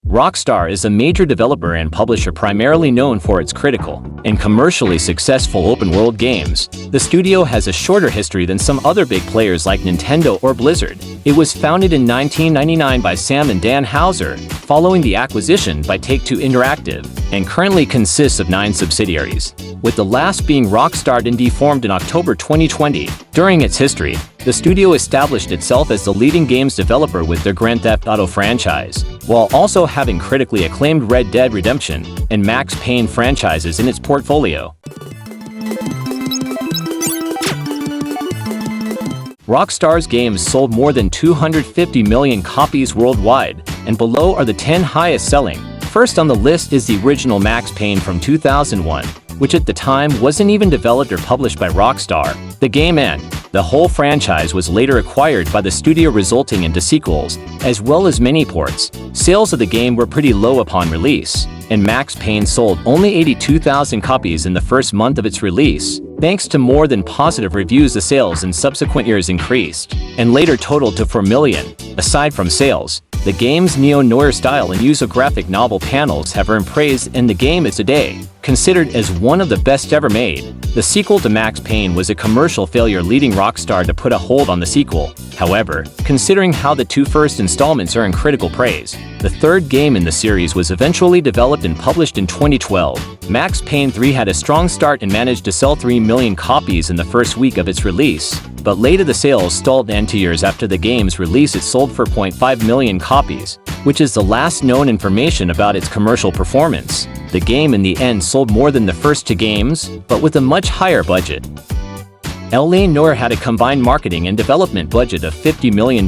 Rockstar is a major developer and publisher primarily known for its critical and commercially successful open-world games. The studio has a shorter history than some other big players like Nintendo or Blizzard. It was founded in 1999 by Sam and Dan Houser, following the acquisition by Take-Two Interactive, and currently consists of 9 subsidiaries, with the last being Rockstar Dundee, formed in October 2020. During its history, the studio established itself as the leading games developer with their Grand Theft Auto franchise, while also having critically acclaimed Red Dead Redemption and Max Payne franchises in its portfolio. Rockstar's games sold more than 250 million copies worldwide, and below are the 10 highest-selling. First on the list is the original Max Payne from 2001, which at the time wasn't even developed or published by Rockstar. The game and the whole franchise was later acquired by the studio, resulting into sequels, as well as many ports. Sales of the game were pretty low upon release, and Max Payne sold only 82,000 copies in the first month of its release. Thanks to more than positive reviews, the sales in subsequent years increased, and later totaled to 4 million. Aside from sales, the game's neo-noir style and use of graphic novel panels have earned praise, and the game is today considered as one of the best ever made. The sequel to Max Payne was a commercial failure, leading Rockstar to put a hold on the sequel. However, considering how the 2 first installments earned critical praise, the third game in the series was eventually developed and published in 2012. Max Payne 3 had a strong start and managed to sell 3 million copies in the first week of its release, but later the sales stalled, and 2 years after the game's release it sold for 0.5 million copies, which is the last known information about its commercial performance. The game in the end sold more than the first 2 games, but with a much higher budget. LA Noire had a combined marketing and development budget of $50 million,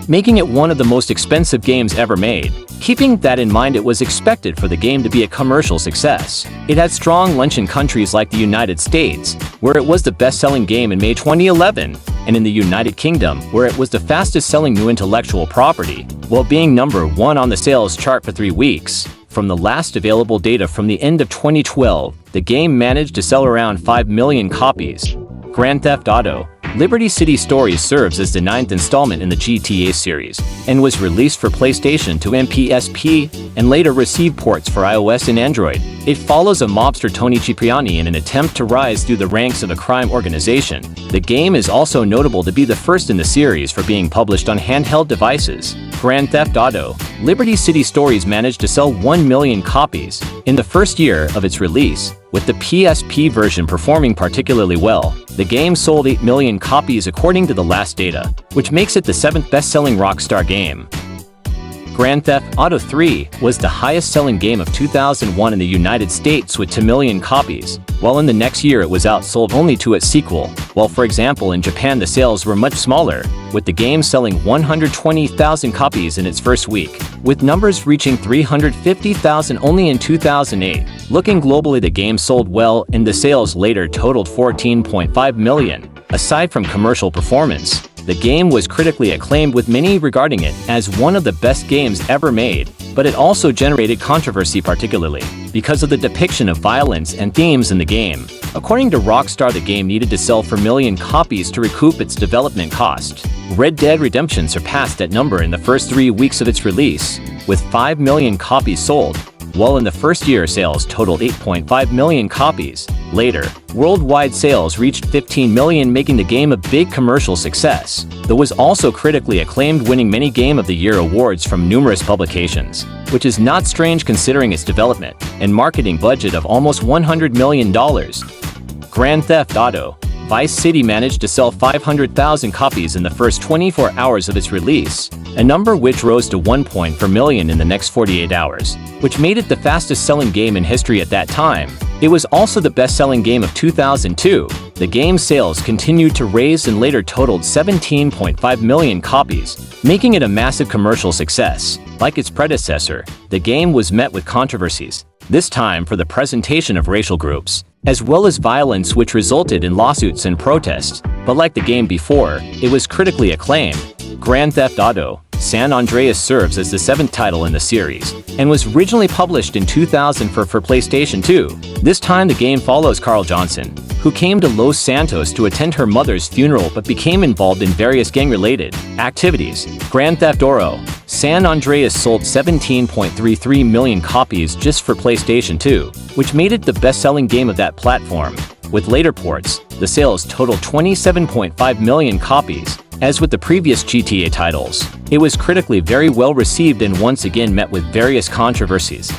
making it one of the most expensive games ever made. Keeping that in mind, it was expected for the game to be a commercial success. It had strong launch in countries like the United States, where it was the best-selling game in May 2011, and in the United Kingdom, where it was the fastest-selling new intellectual property, while being number 1 on the sales chart for 3 weeks. From the last available data from the end of 2012, the game managed to sell around 5 million copies. Grand Theft Auto: Liberty City Stories serves as the 9th installment in the GTA series, and was released for PlayStation 2 and PSP, and later received ports for iOS and Android. It follows a mobster, Tony Cipriani, in an attempt to rise through the ranks of a crime organization. The game is also notable to be the first in the series for being published on handheld devices. Grand Theft Auto: Liberty City Stories managed to sell 1 million copies in the first year of its release, with the PSP version performing particularly well. The game sold 8 million copies according to the last data, which makes it the 7th best-selling Rockstar game. Grand Theft Auto 3 was the highest-selling game of 2001 in the United States with 2 million copies, while in the next year it was outsold only to its sequel, while for example in Japan the sales were much smaller, with the game selling 120,000 copies in its first week, with numbers reaching 350,000 only in 2008. Looking globally, the game sold well, and the sales later totaled 14.5 million. Aside from commercial performance, the game was critically acclaimed, with many regarding it as one of the best games ever made, but it also generated controversy, particularly because of the depiction of violence and themes in the game. According to Rockstar, the game needed to sell 4 million copies to recoup its development cost. Red Dead Redemption surpassed that number in the first 3 weeks of its release, with 5 million copies sold, while in the first year sales totaled 8.5 million copies. Later, worldwide sales reached 15 million, making the game a big commercial success. It was also critically acclaimed, winning many Game of the Year awards from numerous publications, which is not strange considering its development and marketing budget of almost $100 million. Grand Theft Auto: Vice City managed to sell 500,000 copies in the first 24 hours of its release, a number which rose to 1.4 million in the next 48 hours, which made it the fastest-selling game in history at that time. It was also the best-selling game of 2002. The game's sales continued to rise and later totaled 17.5 million copies, making it a massive commercial success. Like its predecessor, the game was met with controversies, this time for the presentation of racial groups, as well as violence, which resulted in lawsuits and protests. But like the game before, it was critically acclaimed. Grand Theft Auto: San Andreas serves as the 7th title in the series, and was originally published in 2000 for PlayStation 2. This time the game follows Carl Johnson, who came to Los Santos to attend her mother's funeral but became involved in various gang-related activities. Grand Theft Auto San Andreas sold 17.33 million copies just for PlayStation 2, which made it the best-selling game of that platform. With later ports, the sales totaled 27.5 million copies. As with the previous GTA titles, it was critically very well received and once again met with various controversies.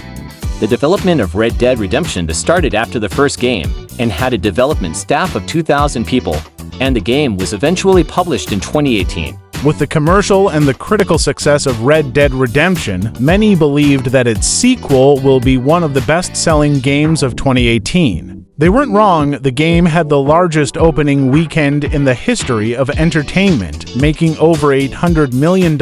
The development of Red Dead Redemption 2 started after the first game and had a development staff of 2,000 people, and the game was eventually published in 2018. With the commercial and the critical success of Red Dead Redemption, many believed that its sequel will be one of the best-selling games of 2018. They weren't wrong. The game had the largest opening weekend in the history of entertainment, making over $800 million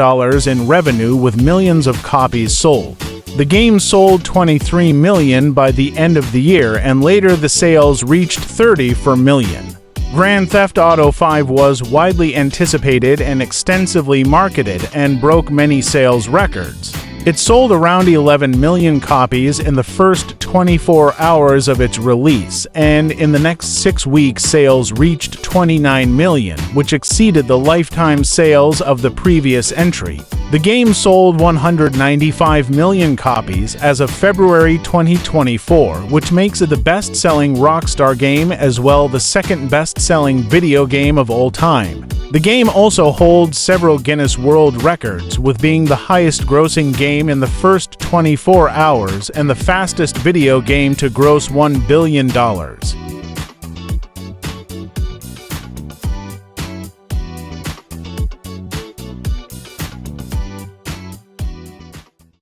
in revenue with millions of copies sold. The game sold 23 million by the end of the year, and later the sales reached 34 million. Grand Theft Auto 5 was widely anticipated and extensively marketed and broke many sales records. It sold around 11 million copies in the first 24 hours of its release, and in the next 6 weeks sales reached 29 million, which exceeded the lifetime sales of the previous entry. The game sold 195 million copies as of February 2024, which makes it the best-selling Rockstar game as well the second best-selling video game of all time. The game also holds several Guinness World Records, with being the highest-grossing game in the first 24 hours and the fastest video game to gross $1 billion.